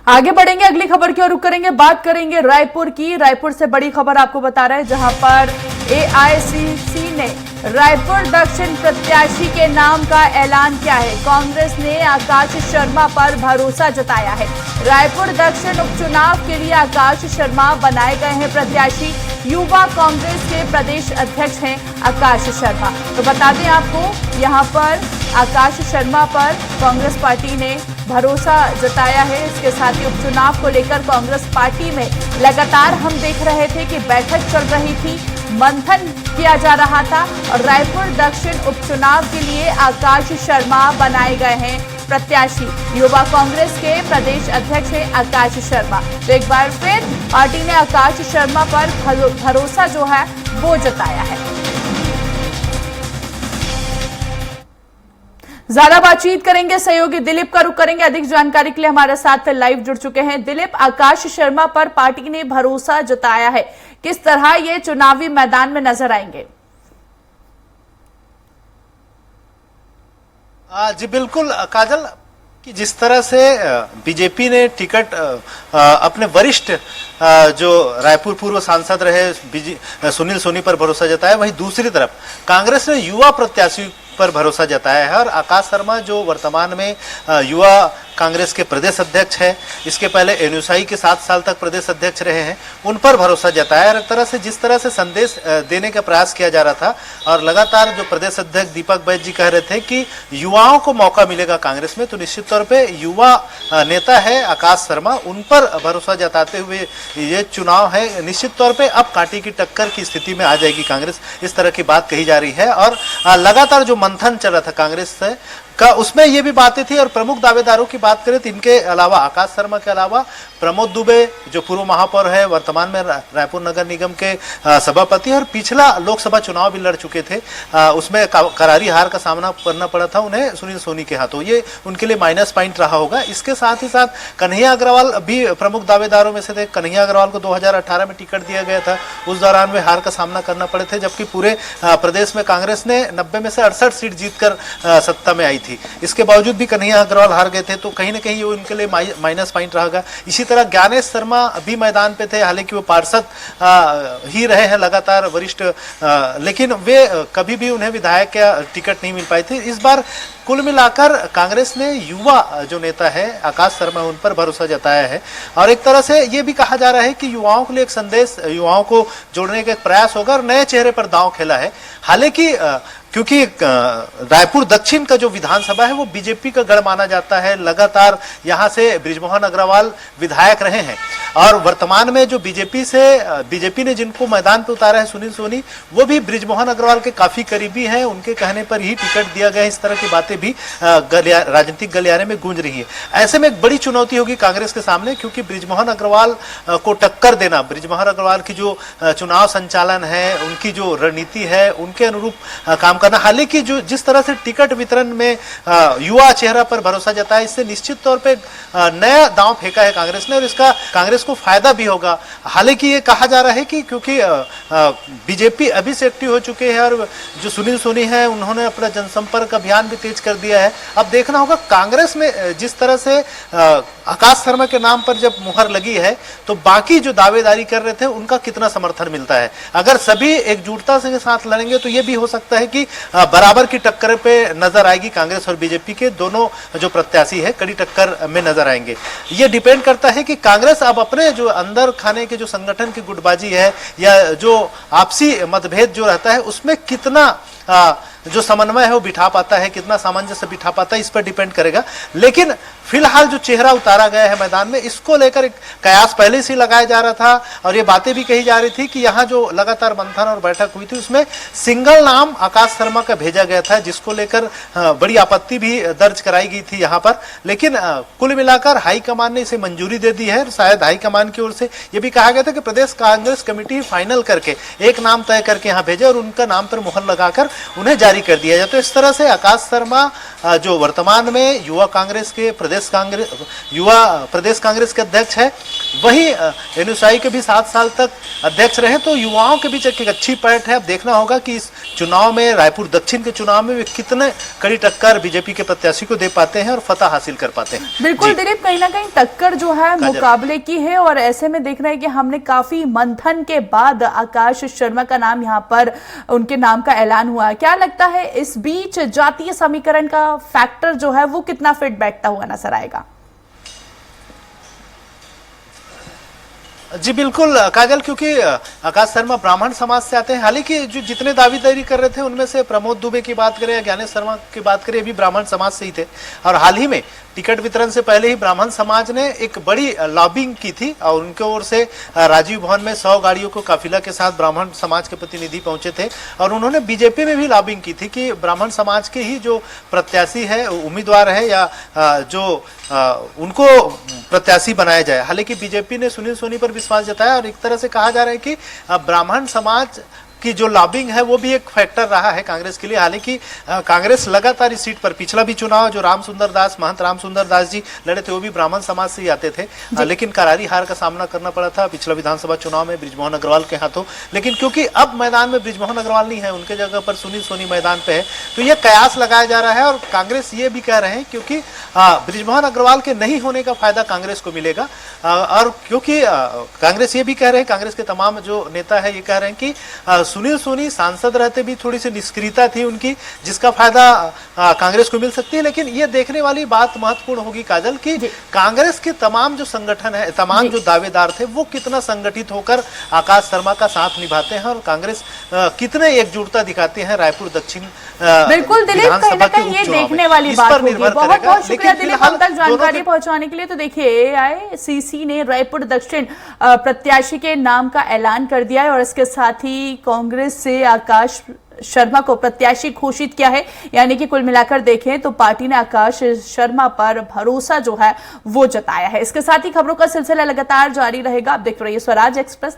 आगे बढ़ेंगे, अगली खबर की ओर रुख करेंगे, बात करेंगे रायपुर की। रायपुर से बड़ी खबर आपको बता रहे हैं, जहां पर एआईसीसी ने रायपुर दक्षिण प्रत्याशी के नाम का ऐलान किया है। कांग्रेस ने आकाश शर्मा पर भरोसा जताया है। रायपुर दक्षिण उपचुनाव के लिए आकाश शर्मा बनाए गए हैं प्रत्याशी। युवा कांग्रेस के प्रदेश अध्यक्ष हैं आकाश शर्मा। तो बता दें आपको, यहां पर आकाश शर्मा पर कांग्रेस पार्टी ने भरोसा जताया है। इसके साथ ही उपचुनाव को लेकर कांग्रेस पार्टी में लगातार हम देख रहे थे कि बैठक चल रही थी, मंथन किया जा रहा था और रायपुर दक्षिण उपचुनाव के लिए आकाश शर्मा बनाए गए हैं प्रत्याशी। युवा कांग्रेस के प्रदेश अध्यक्ष हैं आकाश शर्मा। तो एक बार फिर पार्टी ने आकाश शर्मा पर भरोसा जो है वो जताया है। ज्यादा बातचीत करेंगे, सहयोगी दिलीप का रुख करेंगे। अधिक जानकारी के लिए हमारे साथ लाइव जुड़ चुके हैं दिलीप। आकाश शर्मा पर पार्टी ने भरोसा जताया है, किस तरह ये चुनावी मैदान में नजर आएंगे? जी बिल्कुल काजल, कि जिस तरह से बीजेपी ने टिकट अपने वरिष्ठ जो रायपुर पूर्व सांसद रहे सुनील सोनी पर भरोसा जताया, वहीं दूसरी तरफ कांग्रेस ने युवा प्रत्याशी पर भरोसा जताया है। और आकाश शर्मा जो वर्तमान में युवा कांग्रेस के प्रदेश अध्यक्ष है, इसके पहले एनयूएसआई के 7 साल तक प्रदेश अध्यक्ष रहे हैं, उन पर भरोसा जताया। एक तरह से जिस तरह से संदेश देने का प्रयास किया जा रहा था, और लगातार जो प्रदेश अध्यक्ष दीपक बैज जी कह रहे थे कि युवाओं को मौका मिलेगा कांग्रेस में, तो निश्चित तौर पे युवा नेता है आकाश शर्मा, उन पर भरोसा जताते हुए ये चुनाव है निश्चित तौर पे अब कांटे की टक्कर की स्थिति में आ जाएगी कांग्रेस, इस तरह की बात कही जा रही है। और लगातार जो मंथन चल रहा था कांग्रेस से का, उसमें ये भी बातें थी। और प्रमुख दावेदारों की बात करें तो इनके अलावा, आकाश शर्मा के अलावा प्रमोद दुबे जो पूर्व महापौर है, वर्तमान में रायपुर नगर निगम के सभापति, और पिछला लोकसभा चुनाव भी लड़ चुके थे, उसमें करारी हार का सामना करना पड़ा था उन्हें सुनील सोनी के हाथों, ये उनके लिए माइनस पॉइंट रहा होगा। इसके साथ ही साथ कन्हैया अग्रवाल भी प्रमुख दावेदारों में से थे। कन्हैया अग्रवाल को 2018 में टिकट दिया गया था, उस दौरान वे हार का सामना करना पड़े थे, जबकि पूरे प्रदेश में कांग्रेस ने 90 में से 68 सीट जीतकर सत्ता में आई थी। इसके बावजूद भी कन्हैया अग्रवाल हार गए थे, तो कहीं ना कहीं ये उनके लिए माइनस पॉइंट रहेगा। इसी तरह ज्ञानेश शर्मा भी मैदान पे थे, हालांकि वो पार्षद ही रहे हैं लगातार वरिष्ठ, लेकिन वे कभी भी उन्हें विधायक का टिकट नहीं मिल पाई थी। इस बार कुल मिलाकर कांग्रेस ने युवा जो नेता है आकाश शर्मा, उन पर भरोसा जताया है। और एक तरह से ये भी कहा जा रहा है कि युवाओं के लिए एक संदेश, युवाओं को जोड़ने का एक प्रयास होगा और नए चेहरे पर दांव खेला है। हालांकि क्योंकि रायपुर दक्षिण का जो विधानसभा है वो बीजेपी का गढ़ माना जाता है, लगातार यहां से बृजमोहन अग्रवाल विधायक रहे हैं, और वर्तमान में जो बीजेपी ने जिनको मैदान पे उतारा है सुनील सोनी, वो भी बृजमोहन अग्रवाल के काफी करीबी हैं, उनके कहने पर ही टिकट दिया गया। इस तरह की बातें भी राजनीतिक गलियारे में गूंज रही है। ऐसे में एक बड़ी चुनौती होगी कांग्रेस के सामने, क्योंकि बृजमोहन अग्रवाल को टक्कर देना, बृजमोहन अग्रवाल की जो चुनाव संचालन है, उनकी जो रणनीति है, उनके अनुरूप काम करना। हालांकि जो जिस तरह से टिकट वितरण में युवा चेहरा पर भरोसा जताया, इससे निश्चित तौर पे नया दांव फेंका है कांग्रेस ने, और इसका कांग्रेस को फायदा भी होगा। हालांकि ये कहा जा रहा है कि क्योंकि बीजेपी अभी से एक्टिव हो चुके हैं, और जो सुनील सोनी है उन्होंने अपना जनसंपर्क अभियान भी तेज कर दिया है। अब देखना होगा कांग्रेस में जिस तरह से आकाश शर्मा के नाम पर जब मुहर लगी है, तो बाकी जो दावेदारी कर रहे थे उनका कितना समर्थन मिलता है। अगर सभी एकजुटता से साथ लड़ेंगे तो ये भी हो सकता है कि बराबर की टक्कर पे नजर आएगी कांग्रेस और बीजेपी के दोनों जो प्रत्याशी है कड़ी टक्कर में नजर आएंगे। ये डिपेंड करता है कि कांग्रेस अब अपने जो अंदर खाने के जो संगठन की गुटबाजी है, या जो आपसी मतभेद जो रहता है, उसमें कितना जो समन्वय है वो बिठा पाता है, कितना सामंजस्य बिठा पाता है, इस पर डिपेंड करेगा। लेकिन फिलहाल जो चेहरा उतारा गया है मैदान में, इसको लेकर एक कयास पहले से लगाया जा रहा था, और ये बातें भी कही जा रही थी कि यहाँ जो लगातार मंथन और बैठक हुई थी उसमें सिंगल नाम आकाश शर्मा का भेजा गया था, जिसको लेकर बड़ी आपत्ति भी दर्ज कराई गई थी यहाँ पर। लेकिन कुल मिलाकर हाईकमान ने इसे मंजूरी दे दी है। शायद हाईकमान की ओर से ये भी कहा गया था कि प्रदेश कांग्रेस कमेटी फाइनल करके एक नाम तय करके यहाँ भेजे और उनका नाम पर मुहर लगाकर उन्हें जारी जारी कर दिया जाए। तो इस तरह से आकाश शर्मा जो वर्तमान में युवा प्रदेश कांग्रेस के अध्यक्ष है, वही एनयूसाई के भी 7 साल तक अध्यक्ष रहे। तो युवाओं के बीच एक अच्छी पैठ है। अब देखना होगा कि इस चुनाव में, रायपुर दक्षिण के चुनाव में वे कितने कड़ी टक्कर बीजेपी के प्रत्याशी को दे पाते हैं और फतह हासिल कर पाते हैं। बिल्कुल दिलीप, कहीं ना कहीं टक्कर जो है मुकाबले की है और ऐसे में देख रहे हैं कि हमने काफी मंथन के बाद आकाश शर्मा का नाम यहाँ पर उनके नाम का ऐलान हुआ। क्या लगता है इस बीच जातीय समीकरण का फैक्टर जो है वो कितना फिट बैठता हुआ नजर आएगा? जी बिल्कुल काजल, क्योंकि आकाश शर्मा ब्राह्मण समाज से आते हैं। हालांकि जो जितने दावेदारी कर रहे थे उनमें से प्रमोद दुबे की बात करें या ज्ञानेश शर्मा की बात करें, भी ब्राह्मण समाज से ही थे। और हाल ही में टिकट वितरण से पहले ही ब्राह्मण समाज ने एक बड़ी लॉबिंग की थी और उनके ओर से राजीव भवन में 100 गाड़ियों को काफिला के साथ ब्राह्मण समाज के प्रतिनिधि पहुंचे थे और उन्होंने बीजेपी में भी लॉबिंग की थी कि ब्राह्मण समाज के ही जो प्रत्याशी है, उम्मीदवार है या जो उनको प्रत्याशी बनाया जाए। हालांकि बीजेपी ने सुनील सोनी पर विश्वास जताया और एक तरह से कहा जा रहा है कि ब्राह्मण समाज की जो लॉबिंग है वो भी एक फैक्टर रहा है कांग्रेस के लिए। हालांकि कांग्रेस लगातार इस सीट पर, पिछला भी चुनाव जो महंत राम सुंदर दास जी लड़े थे वो भी ब्राह्मण समाज से ही आते थे, लेकिन करारी हार का सामना करना पड़ा था पिछला विधानसभा चुनाव में ब्रिजमोहन अग्रवाल के हाथों। लेकिन क्योंकि अब मैदान में ब्रिजमोहन अग्रवाल नहीं है, उनके जगह पर सुनील सोनी मैदान पे है, तो ये कयास लगाया जा रहा है और कांग्रेस ये भी कह रहे हैं क्योंकि ब्रिजमोहन अग्रवाल के नहीं होने का फायदा कांग्रेस को मिलेगा। और क्योंकि कांग्रेस ये भी कह रहे हैं, कांग्रेस के तमाम जो नेता है ये कह रहे हैं कि सुनील सोनी सांसद रहते भी थोड़ी सी निष्क्रियता थी उनकी, जिसका फायदा कांग्रेस को मिल सकती है। लेकिन ये देखने वाली बात महत्वपूर्ण होगी काजल कि कांग्रेस के तमाम जो संगठन है, तमाम जो दावेदार थे, वो कितना संगठित होकर आकाश शर्मा का साथ निभाते हैं और कांग्रेस कितने एकजुटता दिखाते हैं रायपुर दक्षिण। बिल्कुल दिलीप, कहीं ना कहीं ये देखने वाली बात होगी। बहुत बहुत शुक्रिया दिलीप हम तक जानकारी पहुंचाने के लिए। तो देखिए AICC ने रायपुर दक्षिण प्रत्याशी के नाम का ऐलान कर दिया है और इसके साथ ही कांग्रेस से आकाश शर्मा को प्रत्याशी घोषित किया है। यानी कि कुल मिलाकर देखें तो पार्टी ने आकाश शर्मा पर भरोसा जो है वो जताया है। इसके साथ ही खबरों का सिलसिला लगातार जारी रहेगा। आप देख रहिए स्वराज एक्सप्रेस।